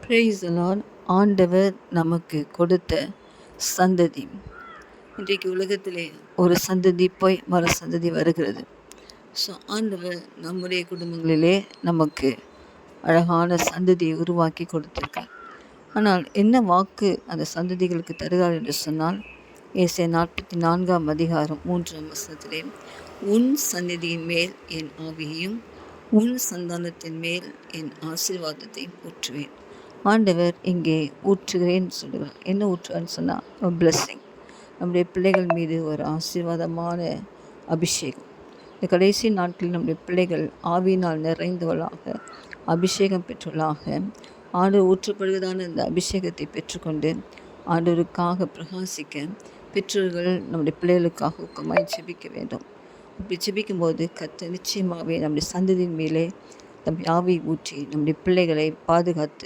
Praise the Lord. ஆண்டவர் நமக்கு கொடுத்த சந்ததி. இன்றைக்கு உலகத்திலே ஒரு சந்ததி போய் மறு சந்ததி வருகிறது. ஸோ ஆண்டவர் நம்முடைய குடும்பங்களிலே நமக்கு அழகான சந்ததியை உருவாக்கி கொடுத்திருக்கார். ஆனால் என்ன வாக்கு அந்த சந்ததிகளுக்கு தருகிறார் என்று சொன்னால், ஏசாயா 44 அதிகாரம் 3 உன் சந்ததியின் மேல் என் ஆவியையும் உன் சந்தானத்தின் மேல் என் ஆசீர்வாதத்தையும் ஊற்றுவேன். ஆண்டவர் இங்கே ஊற்றுகிறேன்னு சொல்லுவார். என்ன ஊற்றுவார்னு சொன்னால் பிளெஸ்ஸிங். நம்முடைய பிள்ளைகள் மீது ஒரு ஆசீர்வாதமான அபிஷேகம். இந்த கடைசி நாட்களில் நம்முடைய பிள்ளைகள் ஆவியினால் நிறைந்தவளாக அபிஷேகம் பெற்றுள்ளாக ஆண்டவர் ஊற்றப்படுவதான இந்த அபிஷேகத்தை பெற்றுக்கொண்டு ஆண்டவருக்காக பிரகாசிக்க பெற்றோர்கள் நம்முடைய பிள்ளைகளுக்காக ஊக்கமாய் ஜெபிக்க வேண்டும். அப்படி ஜெபிக்கும்போது கர்த்தர் நிச்சயமாகவே நம்முடைய சந்ததியின் மேலே நம்முடைய ஆவியை ஊற்றி நம்முடைய பிள்ளைகளை பாதுகாத்து